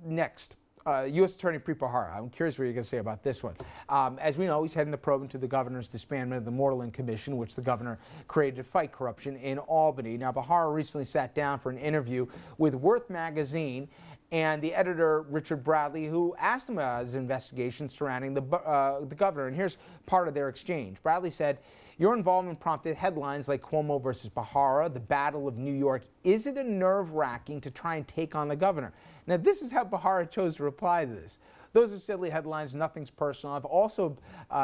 Next, U.S. Attorney Preet Bharara. I'm curious what you're going to say about this one. As we know, he's heading the probe into the governor's disbandment of the Moreland Commission, which the governor created to fight corruption in Albany. Now, Bharara recently sat down for an interview with Worth magazine and the editor, Richard Bradley, who asked him about his investigation surrounding the governor. And here's part of their exchange. Bradley said, "Your involvement prompted headlines like Cuomo versus Bharara, the Battle of New York. Is it a nerve-wracking to try and take on the governor?" Now, this is how Bharara chose to reply to this. "Those are silly headlines. Nothing's personal. I've also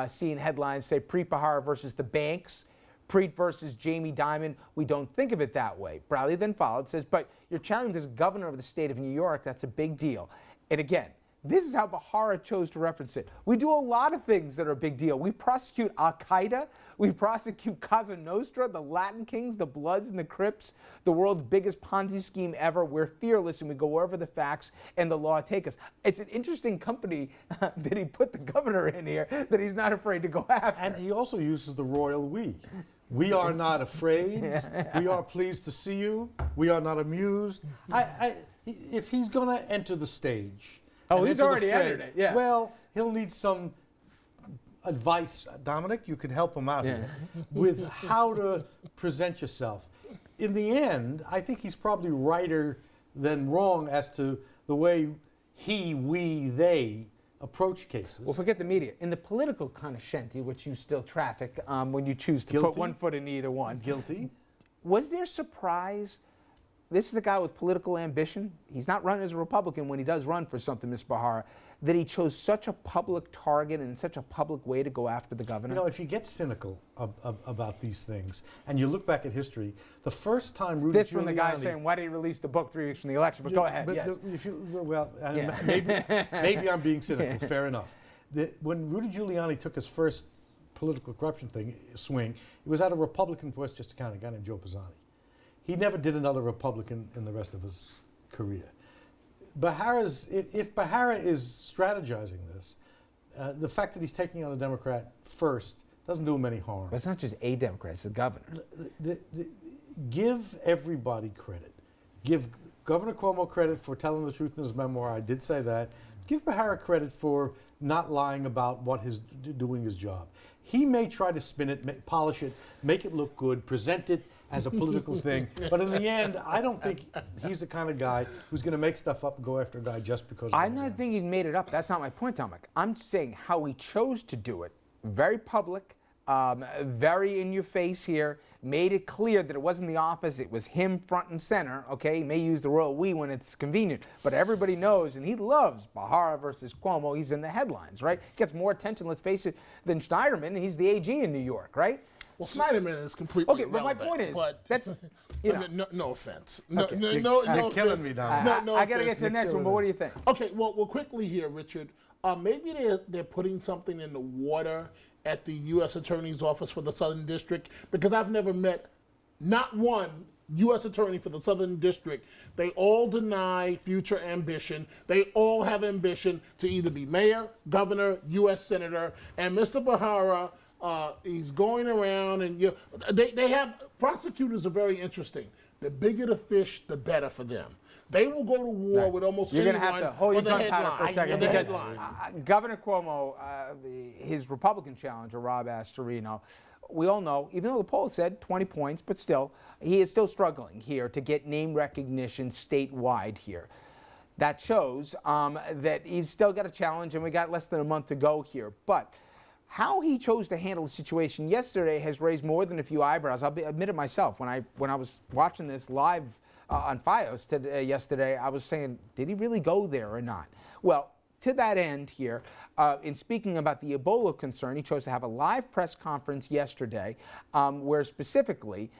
seen headlines say Preet Bharara versus the banks, Preet versus Jamie Dimon. We don't think of it that way." Bradley then followed, says, "But you're challenging the governor of the state of New York. That's a big deal." And again, this is how Bharara chose to reference it. We do a lot of things that are a big deal. We prosecute Al-Qaeda. We prosecute Cosa Nostra, the Latin Kings, the Bloods, and the Crips, the world's biggest Ponzi scheme ever. We're fearless, and we go wherever the facts and the law take us. It's an interesting company that he put the governor in here, that he's not afraid to go after. And he also uses the royal we. We are not afraid. We are pleased to see you. We are not amused. If he's going to enter the stage... Oh, he's already entered it, yeah. Well, he'll need some advice. Dominic, you could help him out here with how to present yourself. In the end, I think he's probably righter than wrong as to the way he, we, they approach cases. Well, forget the media. In the political kind of shanty, which you still traffic when you choose to put one foot in either one. Guilty. Was there surprise? This is a guy with political ambition. He's not running as a Republican when he does run for something, Mr. Bharara, that he chose such a public target and in such a public way to go after the governor. You know, if you get cynical about these things and you look back at history, the first time Rudy Giuliani... This from the guy saying, why did he release the book 3 weeks from the election? But go ahead, maybe I'm being cynical, fair enough. When Rudy Giuliani took his first political corruption swing, it was out of Republican Westchester County, a guy named Joe Pisani. He never did another Republican in the rest of his career. If Bharara is strategizing this, the fact that he's taking on a Democrat first doesn't do him any harm. But it's not just a Democrat, it's the governor. Give everybody credit. Give Governor Cuomo credit for telling the truth in his memoir. I did say that. Give Bharara credit for not lying about doing his job. He may try to spin it, polish it, make it look good, present it as a political thing. But in the end, I don't think he's the kind of guy who's going to make stuff up and go after a guy just because I'm not thinking he made it up. That's not my point, Dominic. I'm saying how he chose to do it. Very public, very in your face here, made it clear that it wasn't the office, it was him front and center, okay? He may use the royal we when it's convenient, but everybody knows, and he loves Bharara versus Cuomo. He's in the headlines, right? Gets more attention, let's face it, than Schneiderman, and he's the AG in New York, right? Well, Schneiderman is completely irrelevant. But my point is, that's, you know. No offense. No You're offense. killing me, Don. I got to get to the next one, but what do you think? Okay, well, quickly here, Richard. Maybe they're putting something in the water at the U.S. Attorney's Office for the Southern District, because I've never met not one U.S. Attorney for the Southern District. They all deny future ambition. They all have ambition to either be mayor, governor, U.S. senator, and Mr. Bharara, he's going around, and they have, prosecutors are very interesting. The bigger the fish, the better for them. They will go to war with almost anyone. You're going to have to hold your gunpowder for a second, because Governor Cuomo, his Republican challenger, Rob Astorino, we all know, even though the poll said 20 points, but still, he is still struggling here to get name recognition statewide here. That shows that he's still got a challenge, and we got less than a month to go here. But how he chose to handle the situation yesterday has raised more than a few eyebrows. I'll admit it myself. When I was watching this live on Fios yesterday, I was saying, did he really go there or not? Well, to that end here, in speaking about the Ebola concern, he chose to have a live press conference yesterday where specifically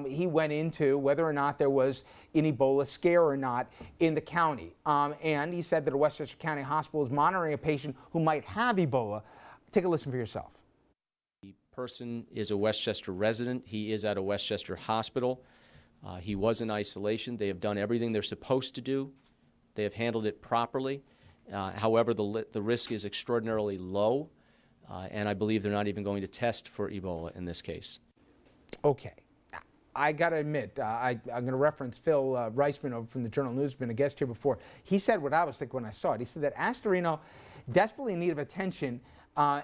he went into whether or not there was an Ebola scare or not in the county. And he said that a Westchester County hospital is monitoring a patient who might have Ebola. Take a listen for yourself. The person is a Westchester resident. He is at a Westchester hospital. He was in isolation. They have done everything they're supposed to do. They have handled it properly. However, the risk is extraordinarily low, and I believe they're not even going to test for Ebola in this case. Okay. I got to admit, I'm going to reference Phil Reisman over from the Journal News, been a guest here before. He said what I was thinking when I saw it. He said that Astorino, desperately in need of attention,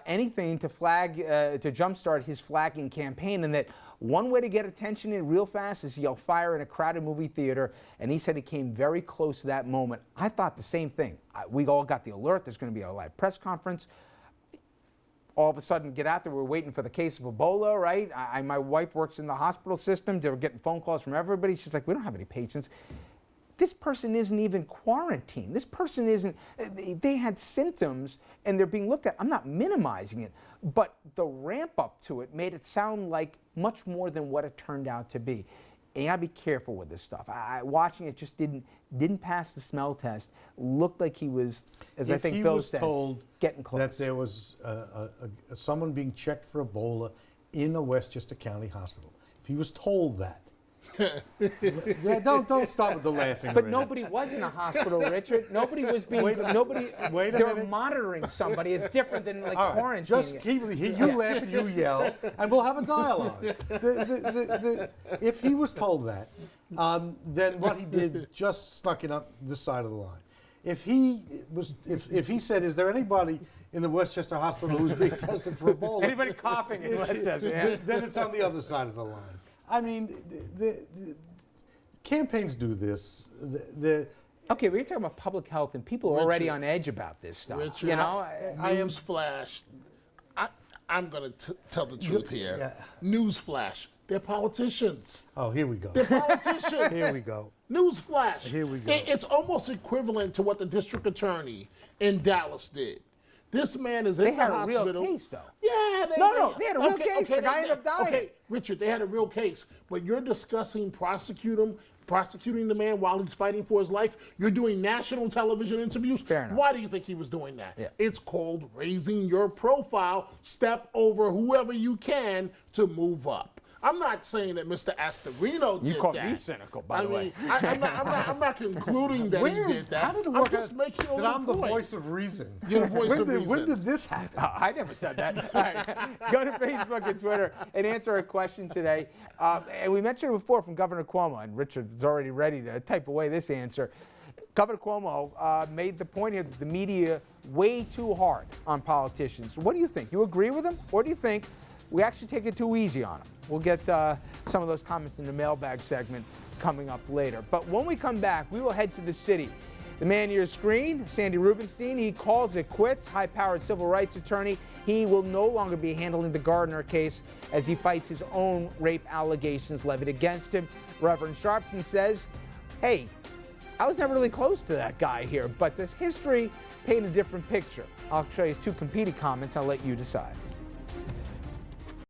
anything to to jumpstart his flagging campaign, and that one way to get attention in real fast is yell fire in a crowded movie theater. And he said he came very close to that moment. I thought the same thing. We all got the alert. There's going to be a live press conference. All of a sudden, get out there. We're waiting for the case of Ebola, right? My wife works in the hospital system. They were getting phone calls from everybody. She's like, we don't have any patients. This person isn't even quarantined. This person isn't, they had symptoms and they're being looked at. I'm not minimizing it, but the ramp up to it made it sound like much more than what it turned out to be. And you gotta be careful with this stuff. Watching it just didn't pass the smell test. Looked like he was, as I think Bill said, getting close. That there was someone being checked for Ebola in a Westchester County hospital, if he was told that, yeah, don't start with the laughing. But already. nobody was in a hospital, Richard. Nobody was being. Wait a they were minute. monitoring somebody. It's different than like All right, quarantining. just keep you laugh and you yell, and we'll have a dialogue. If he was told that, then what he did just snuck in up this side of the line. If he said, "Is there anybody in the Westchester hospital who's being tested for Ebola?" Anybody coughing in Westchester? Yeah. Then it's on the other side of the line. I mean, the campaigns do this. Okay, we're talking about public health, and people are already on edge about this stuff. Richard, you know, newsflash. I'm going to tell the truth here. Yeah. Newsflash. They're politicians. Oh, here we go. They're politicians. Here we go. Newsflash. Here we go. It's almost equivalent to what the district attorney in Dallas did. This man is in the hospital. They had a real case, though. Yeah, they had a real case. The guy ended up dying. Okay, Richard, they had a real case, but you're discussing prosecuting the man while he's fighting for his life. You're doing national television interviews. Fair enough. Why do you think he was doing that? Yeah. It's called raising your profile. Step over whoever you can to move up. I'm not saying that Mr. Astorino did that. You called me cynical, by the way. I'm not concluding that he did that. How did it I'm work just out making a that little I'm the point. voice of reason? You're the voice of reason. When did this happen? I never said that. All right. Go to Facebook and Twitter and answer a question today. And we mentioned it before from Governor Cuomo, and Richard's already ready to type away this answer. Governor Cuomo made the point here that the media way too hard on politicians. What do you think? You agree with him? Or do you think we actually take it too easy on them? We'll get some of those comments in the mailbag segment coming up later. But when we come back, we will head to the city. The man near your screen, Sandy Rubenstein, he calls it quits. High-powered civil rights attorney. He will no longer be handling the Gardner case as he fights his own rape allegations levied against him. Reverend Sharpton says, hey, I was never really close to that guy here, but does history paint a different picture? I'll show you two competing comments. I'll let you decide.